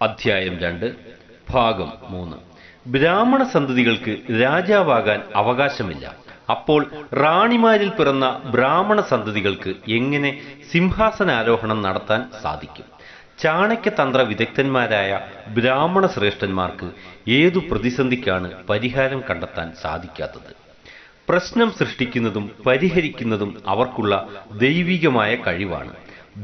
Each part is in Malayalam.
അധ്യായം 2 ഭാഗം 3. ബ്രാഹ്മണ സന്തതികൾക്ക് രാജാവാകാൻ അവകാശമില്ല. അപ്പോൾ റാണിമാരിൽ പിറന്ന ബ്രാഹ്മണ സന്തതികൾക്ക് എങ്ങനെ സിംഹാസനാരോഹണം നടത്താൻ സാധിക്കും? ചാണക്യതന്ത്ര വിദഗ്ധന്മാരായ ബ്രാഹ്മണ ശ്രേഷ്ഠന്മാർക്ക് ഏതു പ്രതിസന്ധിക്കാണ് പരിഹാരം കണ്ടെത്താൻ സാധിക്കാത്തത്? പ്രശ്നം സൃഷ്ടിക്കുന്നതും പരിഹരിക്കുന്നതും അവർക്കുള്ള ദൈവികമായ കഴിവാണ്.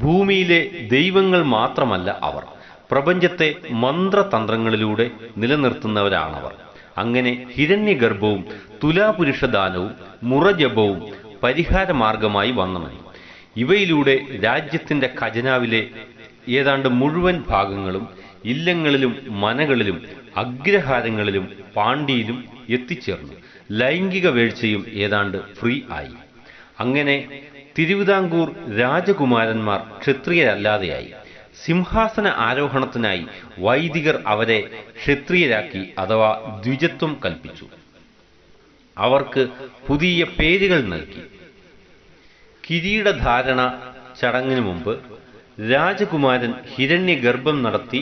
ഭൂമിയിലെ ദൈവങ്ങൾ മാത്രമല്ല അവർ, പ്രപഞ്ചത്തെ മന്ത്രതന്ത്രങ്ങളിലൂടെ നിലനിർത്തുന്നവരാണവർ. അങ്ങനെ ഹിരണ്യഗർഭവും തുലാപുരുഷദാനവും മുറജപവും പരിഹാരമാർഗമായി വന്നമനി. ഇവയിലൂടെ രാജ്യത്തിന്റെ ഖജനാവിലെ ഏതാണ്ട് മുഴുവൻ ഭാഗങ്ങളും ഇല്ലങ്ങളിലും മനകളിലും അഗ്രഹാരങ്ങളിലും പാണ്ഡിയിലും എത്തിച്ചേർന്നു. ലൈംഗിക വീഴ്ചയും ഏതാണ്ട് ഫ്രീ ആയി. അങ്ങനെ തിരുവിതാംകൂർ രാജകുമാരന്മാർ ക്ഷത്രിയരല്ലാതെയായി. സിംഹാസന ആരോഹണത്തിനായി വൈദികർ അവരെ ക്ഷത്രിയരാക്കി അഥവാ ദ്വിജത്വം കൽപ്പിച്ചു. അവർക്ക് പുതിയ പേരുകൾ നൽകി. കിരീടധാരണ ചടങ്ങിനു മുമ്പ് രാജകുമാരൻ ഹിരണ്യഗർഭം നടത്തി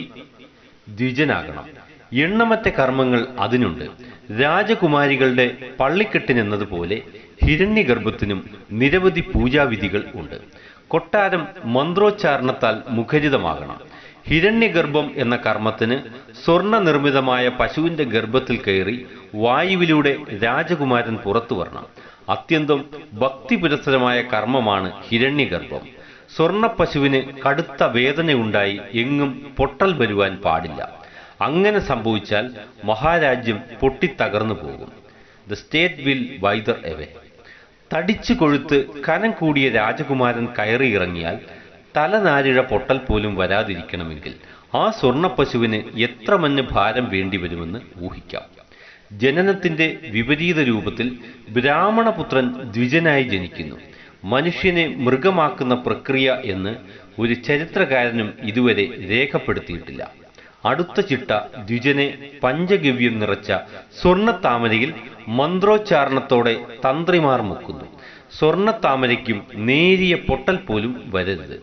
ദ്വിജനാകണം. എണ്ണമറ്റ കർമ്മങ്ങൾ അതിനുണ്ട്. രാജകുമാരികളുടെ പള്ളിക്കെട്ടിനെന്നതുപോലെ ഹിരണ്യഗർഭത്തിനും നിരവധി പൂജാവിധികൾ ഉണ്ട്. കൊട്ടാരം മന്ത്രോച്ചാരണത്താൽ മുഖരിതമാകണം. ഹിരണ്യഗർഭം എന്ന കർമ്മത്തിന് സ്വർണ്ണ നിർമ്മിതമായ പശുവിന്റെ ഗർഭത്തിൽ കയറി വായുവിലൂടെ രാജകുമാരൻ പുറത്തു വരണം. അത്യന്തം ഭക്തിപുരസ്സരമായ കർമ്മമാണ് ഹിരണ്യഗർഭം. സ്വർണ്ണ പശുവിന് കടുത്ത വേദനയുണ്ടായി എങ്ങും പൊട്ടൽ വരുവാൻ പാടില്ല. അങ്ങനെ സംഭവിച്ചാൽ മഹാരാജ്യം പൊട്ടിത്തകർന്നു പോകും. The state will വൈദർ away. തടിച്ചു കൊഴുത്ത് കനം കൂടിയ രാജകുമാരൻ കയറിയിറങ്ങിയാൽ തലനാരിഴ പൊട്ടൽ പോലും വരാതിരിക്കണമെങ്കിൽ ആ സ്വർണ്ണപ്പശുവിന് എത്ര മഞ്ഞ് ഭാരം വേണ്ടിവരുമെന്ന് ഊഹിക്കാം. ജനനത്തിന്റെ വിപരീത രൂപത്തിൽ ബ്രാഹ്മണപുത്രൻ ദ്വിജനായി ജനിക്കുന്നു. മനുഷ്യനെ മൃഗമാക്കുന്ന പ്രക്രിയ എന്ന് ഒരു ചരിത്രകാരനും ഇതുവരെ രേഖപ്പെടുത്തിയിട്ടില്ല. അടുത്ത ചിട്ട ദ്വിജനെ പഞ്ചഗവ്യം നിറച്ച സ്വർണ്ണത്താമരയിൽ മന്ത്രോച്ചാരണത്തോടെ തന്ത്രിമാർ മുക്കുന്നു. സ്വർണ്ണത്താമരയ്ക്കും നേരിയ പൊട്ടൽ പോലും വരരുത്.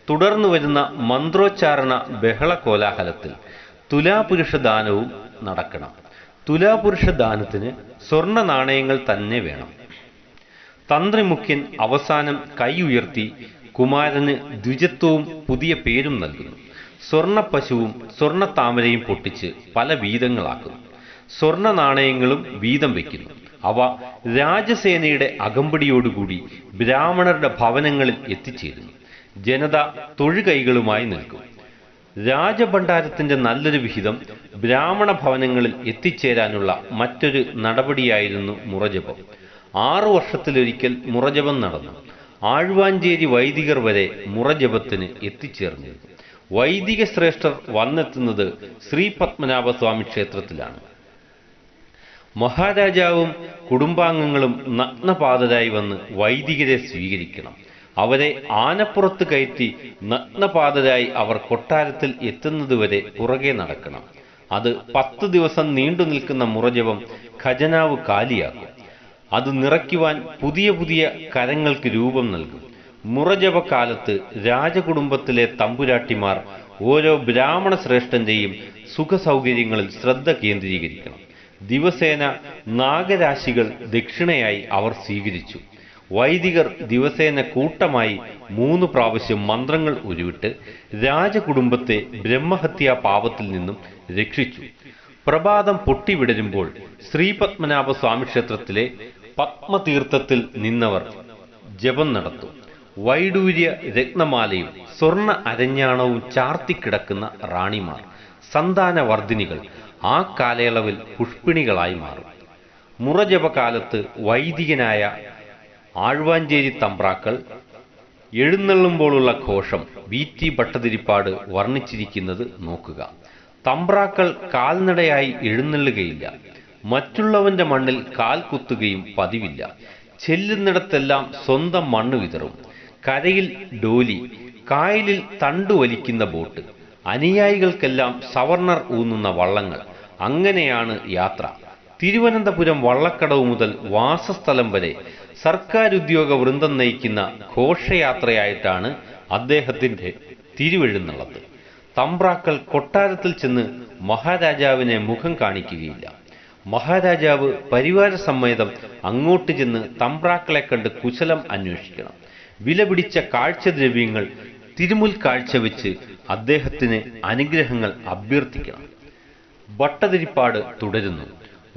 തുടർന്നു വരുന്ന മന്ത്രോച്ചാരണ ബഹള കോലാഹലത്തിൽ തുലാപുരുഷദാനവും നടക്കണം. തുലാപുരുഷദാനത്തിന് സ്വർണ്ണ നാണയങ്ങൾ തന്നെ വേണം. തന്ത്രിമുഖ്യൻ അവസാനം കൈ ഉയർത്തി കുമാരന് ദ്വിജത്വവും പുതിയ പേരും നൽകുന്നു. സ്വർണ്ണ പശുവും സ്വർണ്ണ താമരയും പൊട്ടിച്ച് പല വീതങ്ങളാക്കുന്നു. സ്വർണ്ണ നാണയങ്ങളും വീതം വയ്ക്കുന്നു. അവ രാജസേനയുടെ അകമ്പടിയോടുകൂടി ബ്രാഹ്മണരുടെ ഭവനങ്ങളിൽ എത്തിച്ചേരുന്നു. ജനത തൊഴുകൈകളുമായി നിൽക്കും. രാജഭണ്ഡാരത്തിന്റെ നല്ലൊരു വിഹിതം ബ്രാഹ്മണ ഭവനങ്ങളിൽ എത്തിച്ചേരാനുള്ള മറ്റൊരു നടപടിയായിരുന്നു മുറജപം. 6 വർഷത്തിലൊരിക്കൽ മുറജപം നടന്നു. ആഴ്വാഞ്ചേരി വൈദികർ വരെ മുറജപത്തിന് എത്തിച്ചേർന്നിരുന്നു. വൈദിക ശ്രേഷ്ഠർ വന്നെത്തുന്നത് ശ്രീ പത്മനാഭസ്വാമി ക്ഷേത്രത്തിലാണ്. മഹാരാജാവും കുടുംബാംഗങ്ങളും നഗ്നപാതരായി വന്ന് വൈദികരെ സ്വീകരിക്കണം. അവരെ ആനപ്പുറത്ത് കയറ്റി നഗ്നപാതരായി അവർ കൊട്ടാരത്തിൽ എത്തുന്നതുവരെ പുറകെ നടക്കണം. അത് 10 ദിവസം നീണ്ടു നിൽക്കുന്ന മുറജപം ഖജനാവ് കാലിയാക്കും. അത് നിറയ്ക്കുവാൻ പുതിയ പുതിയ കരങ്ങൾക്ക് രൂപം നൽകും. മുറജപകാലത്ത് രാജകുടുംബത്തിലെ തമ്പുരാട്ടിമാർ ഓരോ ബ്രാഹ്മണ ശ്രേഷ്ഠന്റെയും സുഖസൗകര്യങ്ങളിൽ ശ്രദ്ധ കേന്ദ്രീകരിക്കണം. ദിവസേന നാഗരാശികൾ ദക്ഷിണയായി അവർ സ്വീകരിച്ചു. വൈദികർ ദിവസേന കൂട്ടമായി 3 പ്രാവശ്യം മന്ത്രങ്ങൾ ഉരുവിട്ട് രാജകുടുംബത്തെ ബ്രഹ്മഹത്യാ പാപത്തിൽ നിന്നും രക്ഷിച്ചു. പ്രഭാതം പൊട്ടിവിടരുമ്പോൾ ശ്രീപത്മനാഭ സ്വാമി ക്ഷേത്രത്തിലെ പത്മതീർത്ഥത്തിൽ നിന്നവർ ജപം നടത്തും. വൈഡൂര്യ രത്നമാലയും സ്വർണ്ണ അരഞ്ഞാണവും ചാർത്തിക്കിടക്കുന്ന റാണിമാർ, സന്താനവർദ്ധിനികൾ ആ കാലയളവിൽ പുഷ്പിണികളായി മാറും. മുറജപകാലത്ത് വൈദികനായ ആഴ്വാഞ്ചേരി തമ്പ്രാക്കൾ എഴുന്നള്ളുമ്പോഴുള്ള ഘോഷം VT ഭട്ടതിരിപ്പാട് വർണ്ണിച്ചിരിക്കുന്നത് നോക്കുക. തമ്പ്രാക്കൾ കാൽനടയായി എഴുന്നള്ളുകയില്ല. മറ്റുള്ളവന്റെ മണ്ണിൽ കാൽ കുത്തുകയും പതിവില്ല. ചെല്ലുന്നിടത്തെല്ലാം സ്വന്തം മണ്ണ് വിതറും. കരയിൽ ഡോലി, കായലിൽ തണ്ടുവലിക്കുന്ന ബോട്ട്, അനുയായികൾക്കെല്ലാം സവർണർ ഊന്നുന്ന വള്ളങ്ങൾ. അങ്ങനെയാണ് യാത്ര. തിരുവനന്തപുരം വള്ളക്കടവ് മുതൽ വാസസ്ഥലം വരെ സർക്കാരുദ്യോഗ വൃന്ദം നയിക്കുന്ന ഘോഷയാത്രയായിട്ടാണ് അദ്ദേഹത്തിന്റെ തിരുവെഴുന്നള്ളത്ത്. തമ്പ്രാക്കൾ കൊട്ടാരത്തിൽ ചെന്ന് മഹാരാജാവിനെ മുഖം കാണിക്കുകയില്ല. മഹാരാജാവ് പരിവാര സമ്മേതം അങ്ങോട്ട് ചെന്ന് തമ്പ്രാക്കളെ കണ്ട് കുശലം അന്വേഷിക്കണം. വിലപിടിച്ച കാഴ്ചദ്രവ്യങ്ങൾ തിരുമുൽ കാഴ്ചവെച്ച് അദ്ദേഹത്തിന് അനുഗ്രഹങ്ങൾ അഭ്യർത്ഥിക്കണം. ഭട്ടതിരിപ്പാട് തുടരുന്നു.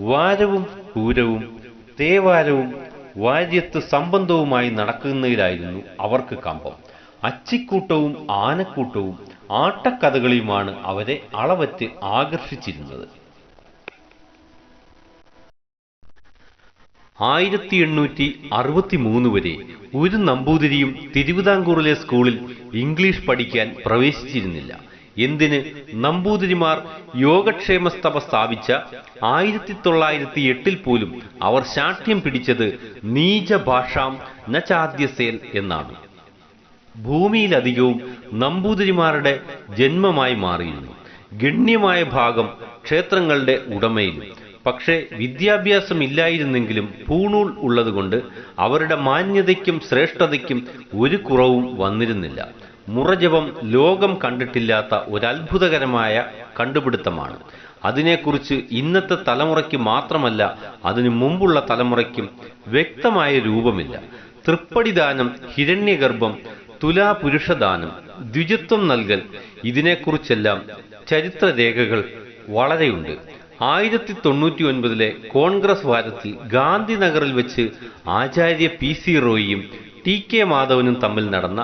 വാരവും പൂരവും തേവാരവും വാര്യത്ത് സംബന്ധവുമായി നടക്കുന്നതിലായിരുന്നു അവർക്ക് കമ്പം. അച്ചിക്കൂട്ടവും ആനക്കൂട്ടവും ആട്ടക്കഥകളിയുമാണ് അവരെ അളവറ്റ് ആകർഷിച്ചിരുന്നത്. 1863 വരെ ഒരു നമ്പൂതിരിയും തിരുവിതാംകൂറിലെ സ്കൂളിൽ ഇംഗ്ലീഷ് പഠിക്കാൻ പ്രവേശിച്ചിരുന്നില്ല. എന്തിന്, നമ്പൂതിരിമാർ യോഗക്ഷേമസ്തഭ സ്ഥാപിച്ച 1908 പോലും അവർ ശാഠ്യം പിടിച്ചത് നീച ഭാഷാം ന ചാദ്യസേൽ എന്നാണ്. ഭൂമിയിലധികവും നമ്പൂതിരിമാരുടെ ജന്മമായി മാറിയിരുന്നു. ഗണ്യമായ ഭാഗം ക്ഷേത്രങ്ങളുടെ ഉടമയിലും. പക്ഷേ വിദ്യാഭ്യാസം ഇല്ലായിരുന്നെങ്കിലും പൂണൂൽ ഉള്ളതുകൊണ്ട് അവരുടെ മാന്യതയ്ക്കും ശ്രേഷ്ഠതയ്ക്കും ഒരു കുറവും വന്നിരുന്നില്ല. മുറജപം ലോകം കണ്ടിട്ടില്ലാത്ത ഒരത്ഭുതകരമായ കണ്ടുപിടുത്തമാണ്. അതിനെക്കുറിച്ച് ഇന്നത്തെ തലമുറയ്ക്ക് മാത്രമല്ല, അതിനു മുമ്പുള്ള തലമുറയ്ക്കും വ്യക്തമായ രൂപമില്ല. തൃപ്പടിദാനം, ഹിരണ്യഗർഭം, തുലാപുരുഷദാനം, ദ്വിജത്വം നൽകൽ, ഇതിനെക്കുറിച്ചെല്ലാം ചരിത്രരേഖകൾ വളരെയുണ്ട്. 1099 കോൺഗ്രസ് വാരത്തിൽ ഗാന്ധിനഗറിൽ വെച്ച് ആചാര്യ PC റോയിയും TK മാധവനും തമ്മിൽ നടന്ന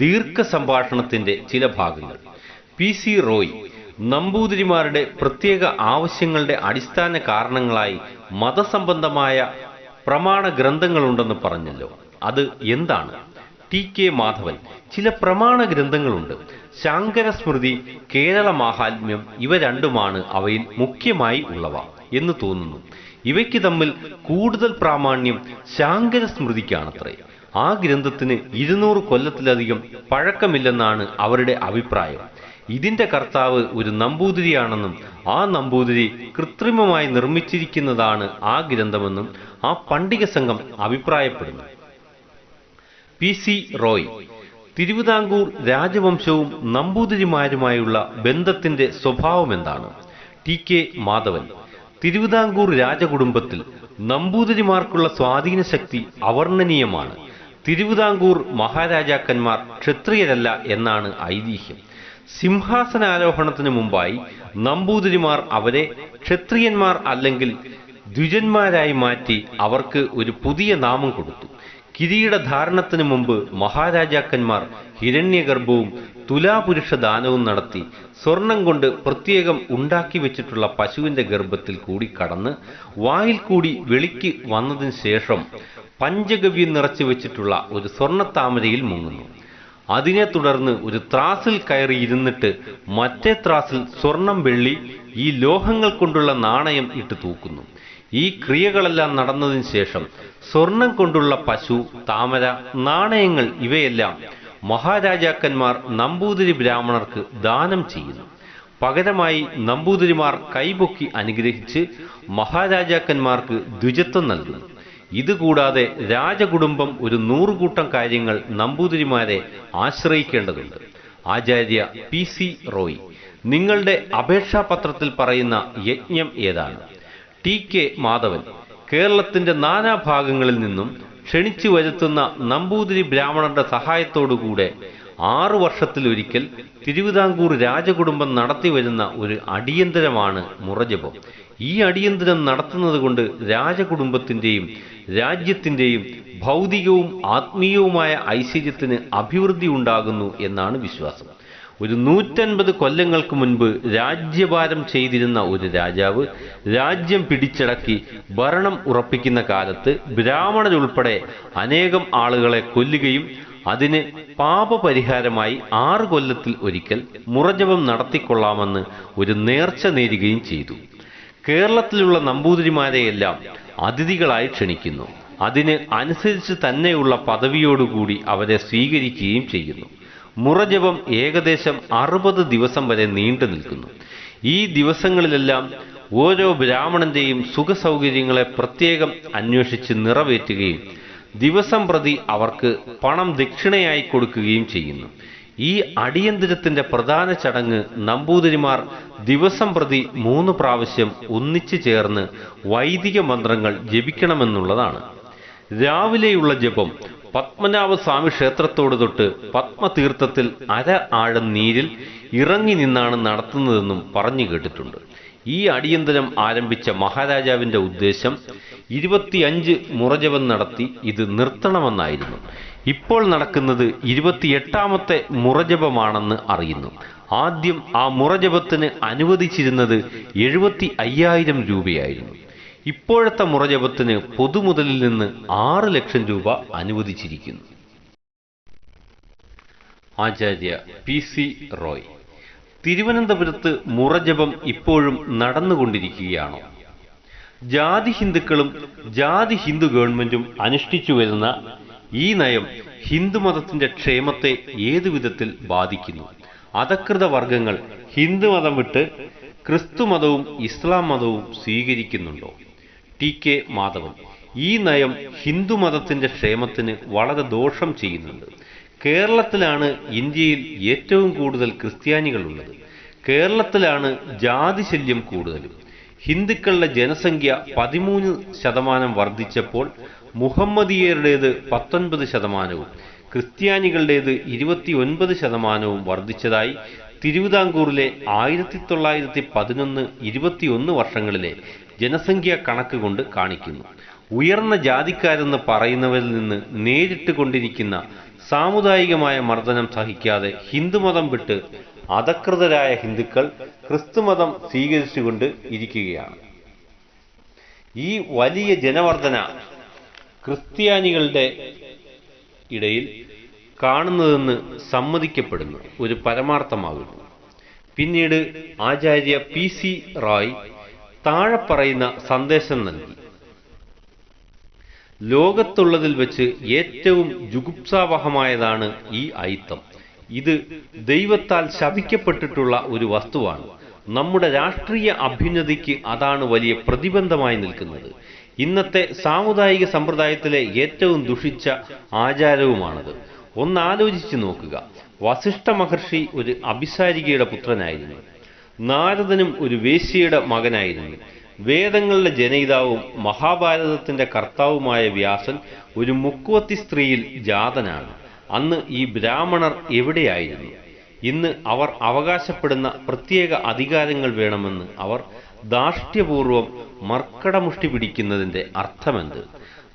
ദീർഘ സംഭാഷണത്തിന്റെ ചില ഭാഗങ്ങൾ. PC റോയ് നമ്പൂതിരിമാരുടെ പ്രത്യേക ആവശ്യങ്ങളുടെ അടിസ്ഥാന കാരണങ്ങളായി മതസംബന്ധമായ പ്രമാണ ഗ്രന്ഥങ്ങളുണ്ടെന്ന് പറഞ്ഞല്ലോ. അത് എന്താണ്? TK മാധവൻ, ചില പ്രമാണ ഗ്രന്ഥങ്ങളുണ്ട്. ശാങ്കരസ്മൃതി, കേരള മാഹാത്മ്യം, ഇവ രണ്ടുമാണ് അവയിൽ മുഖ്യമായി ഉള്ളവ എന്ന് തോന്നുന്നു. ഇവയ്ക്ക് തമ്മിൽ കൂടുതൽ പ്രാമാണ്യം ശാങ്കരസ്മൃതിക്കാണത്രേ. ആ ഗ്രന്ഥത്തിന് 200 കൊല്ലത്തിലധികം പഴക്കമില്ലെന്നാണ് അവരുടെ അഭിപ്രായം. ഇതിന്റെ കർത്താവ് ഒരു നമ്പൂതിരിയാണെന്നും ആ നമ്പൂതിരി കൃത്രിമമായി നിർമ്മിച്ചിരിക്കുന്നതാണ് ആ ഗ്രന്ഥമെന്നും ആ പണ്ഡിക സംഘം അഭിപ്രായപ്പെടുന്നു. PC റോയ്, തിരുവിതാംകൂർ രാജവംശവും നമ്പൂതിരിമാരുമായുള്ള ബന്ധത്തിന്റെ സ്വഭാവമെന്താണ്? TK മാധവൻ, തിരുവിതാംകൂർ രാജകുടുംബത്തിൽ നമ്പൂതിരിമാർക്കുള്ള സ്വാധീന ശക്തി അവർണ്ണനീയമാണ്. തിരുവിതാംകൂർ മഹാരാജാക്കന്മാർ ക്ഷത്രിയരല്ല എന്നാണ് ഐതിഹ്യം. സിംഹാസനാരോഹണത്തിന് മുമ്പായി നമ്പൂതിരിമാർ അവരെ ക്ഷത്രിയന്മാർ അല്ലെങ്കിൽ ദ്വിജന്മാരായി മാറ്റി അവർക്ക് ഒരു പുതിയ നാമം കൊടുത്തു. കിരീടധാരണത്തിന് മുമ്പ് മഹാരാജാക്കന്മാർ ഹിരണ്യഗർഭവും തുലാപുരുഷ ദാനവും നടത്തി സ്വർണം കൊണ്ട് പ്രത്യേകം ഉണ്ടാക്കി വെച്ചിട്ടുള്ള പശുവിന്റെ ഗർഭത്തിൽ കൂടി കടന്ന് വായിൽ കൂടി വെളിക്ക് വന്നതിന് ശേഷം പഞ്ചഗവ്യം നിറച്ചു വെച്ചിട്ടുള്ള ഒരു സ്വർണ്ണത്താമരയിൽ മുങ്ങുന്നു. അതിനെ തുടർന്ന് ഒരു ത്രാസിൽ കയറി ഇരുന്നിട്ട് മറ്റേ ത്രാസിൽ സ്വർണം, വെള്ളി, ഈ ലോഹങ്ങൾ കൊണ്ടുള്ള നാണയം ഇട്ട് തൂക്കുന്നു. ഈ ക്രിയകളെല്ലാം നടന്നതിന് ശേഷം സ്വർണം കൊണ്ടുള്ള പശു, താമര, നാണയങ്ങൾ ഇവയെല്ലാം മഹാരാജാക്കന്മാർ നമ്പൂതിരി ബ്രാഹ്മണർക്ക് ദാനം ചെയ്യുന്നു. പകരമായി നമ്പൂതിരിമാർ കൈപൊക്കി അനുഗ്രഹിച്ച് മഹാരാജാക്കന്മാർക്ക് ദ്വിജത്വം നൽകുന്നു. ഇതുകൂടാതെ രാജകുടുംബം ഒരു 100 കൂട്ടം കാര്യങ്ങൾ നമ്പൂതിരിമാരെ ആശ്രയിക്കേണ്ടതുണ്ട്. ആചാര്യ PC റോയ്, നിങ്ങളുടെ അപേക്ഷാപത്രത്തിൽ പറയുന്ന യജ്ഞം ഏതാണ്? TK മാധവൻ, കേരളത്തിന്റെ നാനാഭാഗങ്ങളിൽ നിന്നും ക്ഷണിച്ചു വരുത്തുന്ന നമ്പൂതിരി ബ്രാഹ്മണരുടെ സഹായത്തോടുകൂടെ 6 വർഷത്തിലൊരിക്കൽ തിരുവിതാംകൂർ രാജകുടുംബം നടത്തിവരുന്ന ഒരു അടിയന്തരമാണ് മുറജപം. ഈ അടിയന്തരം നടത്തുന്നത് കൊണ്ട് രാജകുടുംബത്തിന്റെയും രാജ്യത്തിന്റെയും ഭൗതികവും ആത്മീയവുമായ ഐശ്വര്യത്തിന് അഭിവൃദ്ധി ഉണ്ടാകുന്നു എന്നാണ് വിശ്വാസം. ഒരു 150 കൊല്ലങ്ങൾക്ക് മുൻപ് രാജ്യഭാരം ചെയ്തിരുന്ന ഒരു രാജാവ് രാജ്യം പിടിച്ചടക്കി ഭരണം ഉറപ്പിക്കുന്ന കാലത്ത് ബ്രാഹ്മണരുൾപ്പെടെ അനേകം ആളുകളെ കൊല്ലുകയും അതിന് പാപപരിഹാരമായി 6 കൊല്ലത്തിൽ ഒരിക്കൽ മുറജപം നടത്തിക്കൊള്ളാമെന്ന് ഒരു നേർച്ച നേരുകയും ചെയ്തു. കേരളത്തിലുള്ള നമ്പൂതിരിമാരെയെല്ലാം അതിഥികളായി ക്ഷണിക്കുന്നു. അതിന് അനുസരിച്ച് തന്നെയുള്ള പദവിയോടുകൂടി അവരെ സ്വീകരിക്കുകയും ചെയ്യുന്നു. മുറജപം ഏകദേശം 60 ദിവസം വരെ നീണ്ടു നിൽക്കുന്നു. ഈ ദിവസങ്ങളിലെല്ലാം ഓരോ ബ്രാഹ്മണന്റെയും സുഖസൗകര്യങ്ങളെ പ്രത്യേകം അന്വേഷിച്ച് നിറവേറ്റുകയും ദിവസം പ്രതി അവർക്ക് പണം ദക്ഷിണയായി കൊടുക്കുകയും ചെയ്യുന്നു. ഈ അടിയന്തരത്തിന്റെ പ്രധാന ചടങ്ങ് നമ്പൂതിരിമാർ ദിവസം പ്രതി 3 പ്രാവശ്യം ഒന്നിച്ചു ചേർന്ന് വൈദിക മന്ത്രങ്ങൾ ജപിക്കണമെന്നുള്ളതാണ്. രാവിലെയുള്ള ജപം പത്മനാഭസ്വാമി ക്ഷേത്രത്തോട് തൊട്ട് പത്മതീർത്ഥത്തിൽ അര ആഴം നീരിൽ ഇറങ്ങി നിന്നാണ് നടത്തുന്നതെന്നും പറഞ്ഞു കേട്ടിട്ടുണ്ട്. ഈ അടിയന്തരം ആരംഭിച്ച മഹാരാജാവിന്റെ ഉദ്ദേശം 25 മുറജപം നടത്തി ഇത് നിർത്തണമെന്നായിരുന്നു. ഇപ്പോൾ നടക്കുന്നത് 28ാമത്തെ മുറജപമാണെന്ന് അറിയുന്നു. ആദ്യം ആ മുറജപത്തിന് അനുവദിച്ചിരുന്നത് 75,000 രൂപയായിരുന്നു. ഇപ്പോഴത്തെ മുറജപത്തിന് പൊതുമുതലിൽ നിന്ന് 6 ലക്ഷം രൂപ അനുവദിച്ചിരിക്കുന്നു. ആചാര്യ PC റോയ്: തിരുവനന്തപുരത്ത് മുറജപം ഇപ്പോഴും നടന്നുകൊണ്ടിരിക്കുകയാണോ? ജാതി ഹിന്ദുക്കളും ജാതി ഹിന്ദു ഗവൺമെന്റും അനുഷ്ഠിച്ചു വരുന്ന ഈ നയം ഹിന്ദുമതത്തിന്റെ ക്ഷേമത്തെ ഏതു വിധത്തിൽ ബാധിക്കുന്നു? അധകൃത വർഗങ്ങൾ ഹിന്ദുമതം വിട്ട് ക്രിസ്തുമതവും ഇസ്ലാം മതവും സ്വീകരിക്കുന്നുണ്ടോ? TK മാധവൻ: ഈ നയം ഹിന്ദുമതത്തിന്റെ ക്ഷേമത്തിന് വളരെ ദോഷം ചെയ്യുന്നുണ്ട്. കേരളത്തിലാണ് ഇന്ത്യയിൽ ഏറ്റവും കൂടുതൽ ക്രിസ്ത്യാനികളുള്ളത്. കേരളത്തിലാണ് ജാതിശല്യം കൂടുതലും. ഹിന്ദുക്കളുടെ ജനസംഖ്യ 13% വർദ്ധിച്ചപ്പോൾ മുഹമ്മദീയരുടേത് 19%, ക്രിസ്ത്യാനികളുടേത് 29% വർദ്ധിച്ചതായി തിരുവിതാംകൂറിലെ 1911-21 വർഷങ്ങളിലെ ജനസംഖ്യാ കണക്ക് കൊണ്ട് കാണിക്കുന്നു. ഉയർന്ന ജാതിക്കാരെന്ന് പറയുന്നവരിൽ നിന്ന് നേരിട്ട് കൊണ്ടിരിക്കുന്ന സാമുദായികമായ മർദ്ദനം സഹിക്കാതെ ഹിന്ദുമതം വിട്ട് അധകൃതരായ ഹിന്ദുക്കൾ ക്രിസ്തുമതം സ്വീകരിച്ചുകൊണ്ട് ഇരിക്കുകയാണ്. ഈ വലിയ ജനവർദ്ധന ക്രിസ്ത്യാനികളുടെ ഇടയിൽ കാണുന്നതെന്ന് സമ്മതിക്കപ്പെടുന്നു, ഒരു പരമാർത്ഥമാകുന്നു. പിന്നീട് ആചാര്യ PC റോയ് താഴെ പറയുന്ന സന്ദേശം നൽകി: ലോകത്തുള്ളതിൽ വെച്ച് ഏറ്റവും ജുഗുപ്സാവഹമായതാണ് ഈ അയിത്തം. ഇത് ദൈവത്താൽ ശപിക്കപ്പെട്ടിട്ടുള്ള ഒരു വസ്തുവാണ്. നമ്മുടെ രാഷ്ട്രീയ അഭ്യുന്നതിക്ക് അതാണ് വലിയ പ്രതിബന്ധമായി നിൽക്കുന്നത്. ഇന്നത്തെ സാമുദായിക സമ്പ്രദായത്തിലെ ഏറ്റവും ദുഷിച്ച ആചാരവുമാണത്. ഒന്നാലോചിച്ചു നോക്കുക. വസിഷ്ഠ മഹർഷി ഒരു അഭിസാരികയുടെ പുത്രനായിരുന്നു. നാരദനും ഒരു വേശ്യയുടെ മകനായിരുന്നു. വേദങ്ങളുടെ ജനയിതാവും മഹാഭാരതത്തിന്റെ കർത്താവുമായ വ്യാസൻ ഒരു മുക്കുവത്തി സ്ത്രീയിൽ ജാതനാണ്. അന്ന് ഈ ബ്രാഹ്മണർ എവിടെയായിരുന്നു? ഇന്ന് അവർ അവകാശപ്പെടുന്ന പ്രത്യേക അധികാരങ്ങൾ വേണമെന്ന് അവർ ധാർഷ്ട്യപൂർവം മർക്കടമുഷ്ടി പിടിക്കുന്നതിന്റെ അർത്ഥമെന്ത്?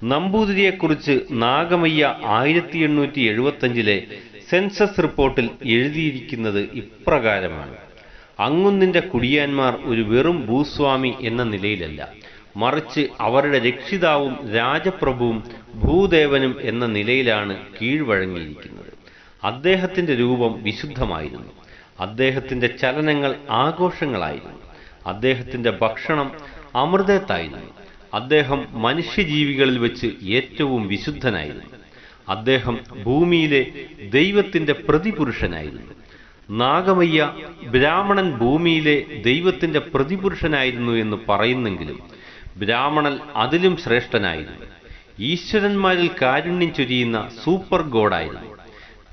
നമ്പൂതിരിയെക്കുറിച്ച് നാഗമയ്യ 1875 സെൻസസ് റിപ്പോർട്ടിൽ എഴുതിയിരിക്കുന്നത് ഇപ്രകാരമാണ്: അങ്ങുന്നിന്റെ കുടിയാന്മാർ ഒരു വെറും ഭൂസ്വാമി എന്ന നിലയിലല്ല, മറിച്ച് അവരുടെ രക്ഷിതാവും രാജപ്രഭുവും ഭൂദേവനും എന്ന നിലയിലാണ് കീഴ്വഴങ്ങിയിരിക്കുന്നത്. അദ്ദേഹത്തിന്റെ രൂപം വിശുദ്ധമായിരുന്നു. അദ്ദേഹത്തിന്റെ ചലനങ്ങൾ ആഘോഷങ്ങളായിരുന്നു. അദ്ദേഹത്തിന്റെ ഭക്ഷണം അമൃതത്തായിരുന്നു. അദ്ദേഹം മനുഷ്യജീവികളിൽ വെച്ച് ഏറ്റവും വിശുദ്ധനായിരുന്നു. അദ്ദേഹം ഭൂമിയിലെ ദൈവത്തിന്റെ പ്രതിപുരുഷനായിരുന്നു. നാഗമയ്യ ബ്രാഹ്മണൻ ഭൂമിയിലെ ദൈവത്തിന്റെ പ്രതിപുരുഷനായിരുന്നു എന്ന് പറയുന്നെങ്കിലും ബ്രാഹ്മണൻ അതിലും ശ്രേഷ്ഠനായിരുന്നു. ഈശ്വരന്മാരിൽ കാരുണ്യം ചൊരിയുന്ന സൂപ്പർ ഗോഡായിരുന്നു.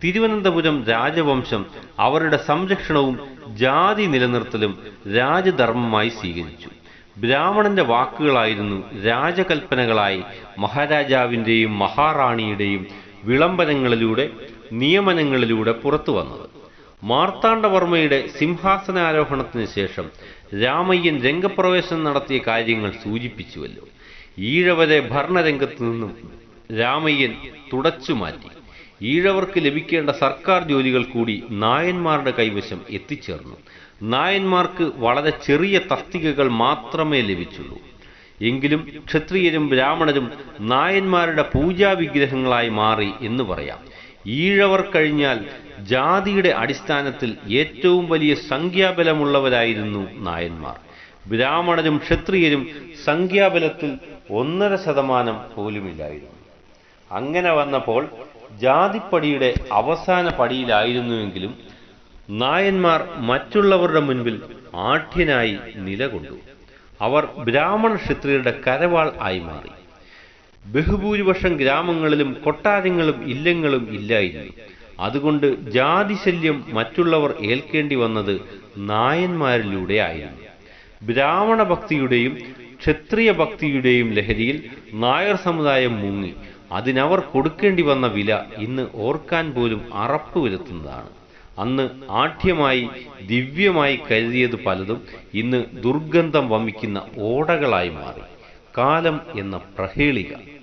തിരുവനന്തപുരം രാജവംശം അവരുടെ സംരക്ഷണവും ജാതി നിലനിർത്തലും രാജധർമ്മമായി സ്വീകരിച്ചു. ബ്രാഹ്മണന്റെ വാക്കുകളായിരുന്നു രാജകൽപ്പനകളായി മഹാരാജാവിന്റെയും മഹാറാണിയുടെയും വിളംബരങ്ങളിലൂടെ നിയമനങ്ങളിലൂടെ പുറത്തു വന്നത്. മാർത്താണ്ഡവർമ്മയുടെ സിംഹാസനാരോഹണത്തിന് ശേഷം രാമയ്യൻ രംഗപ്രവേശനം നടത്തിയ കാര്യങ്ങൾ സൂചിപ്പിച്ചുവല്ലോ. ഈഴവരെ ഭരണരംഗത്തു നിന്നും രാമയ്യൻ തുടച്ചുമാറ്റി. ഈഴവർക്ക് ലഭിക്കേണ്ട സർക്കാർ ജോലികൾ കൂടി നായന്മാരുടെ കൈവശം എത്തിച്ചേർന്നു. നായന്മാർക്ക് വളരെ ചെറിയ തസ്തികകൾ മാത്രമേ ലഭിച്ചുള്ളൂ. എങ്കിലും ക്ഷത്രിയരും ബ്രാഹ്മണരും നായന്മാരുടെ പൂജാവിഗ്രഹങ്ങളായി മാറി എന്ന് പറയാം. ഈഴവർ കഴിഞ്ഞാൽ ജാതിയുടെ അടിസ്ഥാനത്തിൽ ഏറ്റവും വലിയ സംഖ്യാബലമുള്ളവരായിരുന്നു നായന്മാർ. ബ്രാഹ്മണരും ക്ഷത്രിയരും സംഖ്യാബലത്തിൽ 1.5% പോലുമില്ലായിരുന്നു. അങ്ങനെ വന്നപ്പോൾ ജാതിപ്പടിയുടെ അവസാന പടിയിലായിരുന്നുവെങ്കിലും നായന്മാർ മറ്റുള്ളവരുടെ മുൻപിൽ ആഢ്യനായി നിലകൊണ്ടു. അവർ ബ്രാഹ്മണ ക്ഷത്രിയരുടെ കരവാൾ ആയി മാറി. ബഹുഭൂരിപക്ഷം ഗ്രാമങ്ങളിലും കൊട്ടാരങ്ങളും ഇല്ലങ്ങളും ഇല്ലായിരുന്നു. അതുകൊണ്ട് ജാതിശല്യം മറ്റുള്ളവർ ഏൽക്കേണ്ടി വന്നത് നായന്മാരിലൂടെ ആയിരുന്നു. ബ്രാഹ്മണ ഭക്തിയുടെയും ക്ഷത്രിയ ഭക്തിയുടെയും ലഹരിയിൽ നായർ സമുദായം മുങ്ങി. അതിനവർ കൊടുക്കേണ്ടി വന്ന വില ഇന്ന് ഓർക്കാൻ പോലും അറപ്പ് വരുത്തുന്നതാണ്. അന്ന് ആഢ്യമായി ദിവ്യമായി കരുതിയത് പലതും ഇന്ന് ദുർഗന്ധം വമിക്കുന്ന ഓടകളായി മാറി. കാലം എന്ന പ്രഹേളിക.